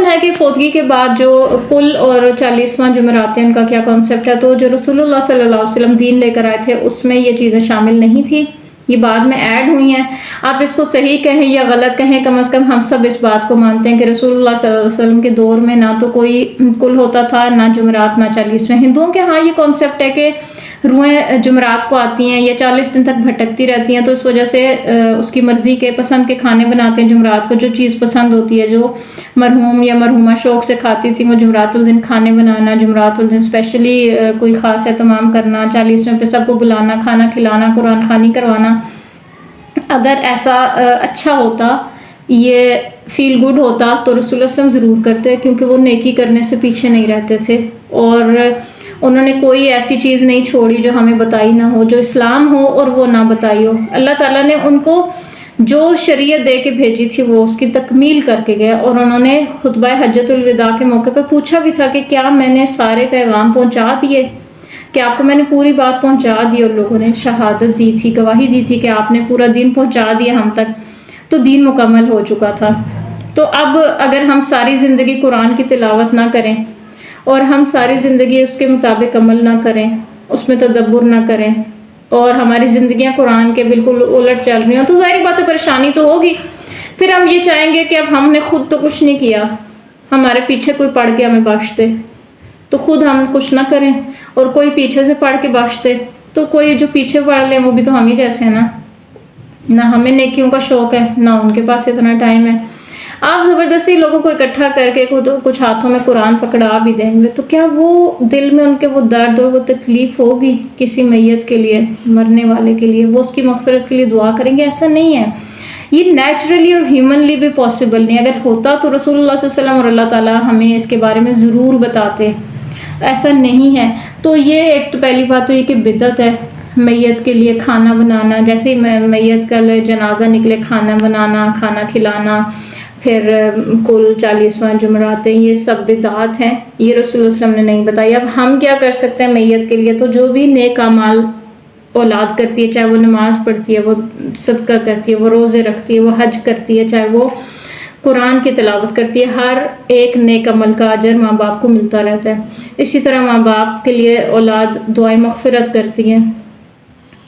ہے کہ فوتگی کے بعد جو کل اور 40واں جمعرات ہیں ان کا کیا کانسیپٹ ہے، تو جو رسول اللہ صلی اللہ علیہ وسلم دین لے کر آئے تھے اس میں یہ چیزیں شامل نہیں تھی، یہ بعد میں ایڈ ہوئی ہیں۔ آپ اس کو صحیح کہیں یا غلط کہیں، کم از کم ہم سب اس بات کو مانتے ہیں کہ رسول اللہ صلی اللہ علیہ وسلم کے دور میں نہ تو کوئی کل ہوتا تھا، نہ جمعرات، نہ 40ویں۔ ہندوؤں کے ہاں یہ کانسیپٹ ہے کہ روحیں جمعرات کو آتی ہیں یا 40 دن تک بھٹکتی رہتی ہیں، تو اس وجہ سے اس کی مرضی کے پسند کے کھانے بناتے ہیں جمعرات کو، جو چیز پسند ہوتی ہے، جو مرحوم یا مرحومہ شوق سے کھاتی تھی، وہ جمعرات الدن کھانے بنانا، جمعرات الدن اسپیشلی کوئی خاص اہتمام کرنا، 40ویں پہ سب کو بلانا، کھانا کھلانا، قرآن خوانی کروانا۔ اگر ایسا اچھا ہوتا، یہ فیل گڈ ہوتا، تو رسول اللہ صلی اللہ علیہ وسلم ضرور کرتے، کیونکہ وہ نیکی کرنے سے پیچھے نہیں رہتے تھے، اور انہوں نے کوئی ایسی چیز نہیں چھوڑی جو ہمیں بتائی نہ ہو، جو اسلام ہو اور وہ نہ بتائی ہو۔ اللہ تعالیٰ نے ان کو جو شریعت دے کے بھیجی تھی وہ اس کی تکمیل کر کے گئے، اور انہوں نے خطبہ حجۃ الوداع کے موقع پہ پوچھا بھی تھا کہ کیا میں نے سارے پیغام پہنچا دیے، کہ آپ کو میں نے پوری بات پہنچا دی، اور لوگوں نے شہادت دی تھی، گواہی دی تھی کہ آپ نے پورا دین پہنچا دیا ہم تک، تو دین مکمل ہو چکا تھا۔ تو اب اگر ہم ساری زندگی قرآن کی تلاوت نہ کریں اور ہم ساری زندگی اس کے مطابق عمل نہ کریں، اس میں تدبر نہ کریں، اور ہماری زندگیاں قرآن کے بالکل الٹ چل رہی ہوں، تو ظاہری بات ہے پریشانی تو ہوگی۔ پھر ہم یہ چاہیں گے کہ اب ہم نے خود تو کچھ نہیں کیا، ہمارے پیچھے کوئی پڑھ کے ہمیں بخش دے، تو خود ہم کچھ نہ کریں اور کوئی پیچھے سے پڑھ کے بخش دے، تو کوئی جو پیچھے پڑھ لے وہ بھی تو ہم ہی جیسے ہیں نا، نہ ہمیں نیکیوں کا شوق ہے، نہ ان کے پاس اتنا ٹائم ہے۔ آپ زبردستی لوگوں کو اکٹھا کر کے کچھ ہاتھوں میں قرآن پکڑا بھی دیں گے، تو کیا وہ دل میں ان کے وہ درد اور وہ تکلیف ہوگی کسی میت کے لیے، مرنے والے کے لیے، وہ اس کی مغفرت کے لیے دعا کریں گے؟ ایسا نہیں ہے، یہ نیچرلی اور ہیومنلی بھی پاسبل نہیں۔ اگر ہوتا تو رسول اللہ صلی اللہ علیہ وسلم اور اللہ تعالیٰ ہمیں اس کے بارے میں ضرور بتاتے، ایسا نہیں ہے۔ تو یہ ایک تو پہلی بات تو یہ کہ بدعت ہے میت کے لیے کھانا بنانا، جیسے ہی میت کا جنازہ نکلے کھانا بنانا، کھانا کھلانا، پھر کل 40واں جمعرات، یہ سب بدعات ہیں، یہ رسول اللہ صلی اللہ علیہ وسلم نے نہیں بتائی۔ اب ہم کیا کر سکتے ہیں میت کے لیے؟ تو جو بھی نیک اعمال اولاد کرتی ہے، چاہے وہ نماز پڑھتی ہے، وہ صدقہ کرتی ہے، وہ روزے رکھتی ہے، وہ حج کرتی ہے، چاہے وہ قرآن کی تلاوت کرتی ہے، ہر ایک نیک عمل کا اجر ماں باپ کو ملتا رہتا ہے۔ اسی طرح ماں باپ کے لیے اولاد دعائیں مغفرت کرتی ہے،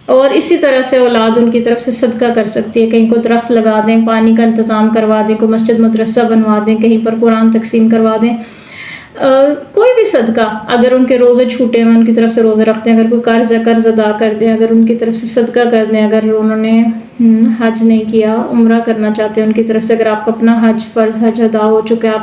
اور اسی طرح سے اولاد ان کی طرف سے صدقہ کر سکتی ہے، کہیں کو درخت لگا دیں، پانی کا انتظام کروا دیں، کوئی مسجد مدرسہ بنوا دیں، کہیں پر قرآن تقسیم کروا دیں، کوئی بھی صدقہ۔ اگر ان کے روزے چھوٹے ہیں ان کی طرف سے روزے رکھتے ہیں، اگر کوئی قرض ہے قرض ادا کر دیں، اگر ان کی طرف سے صدقہ کر دیں، اگر انہوں نے حج نہیں کیا، عمرہ کرنا چاہتے ہیں ان کی طرف سے، اگر آپ کا اپنا حج فرض حج ادا ہو چکا ہے، آپ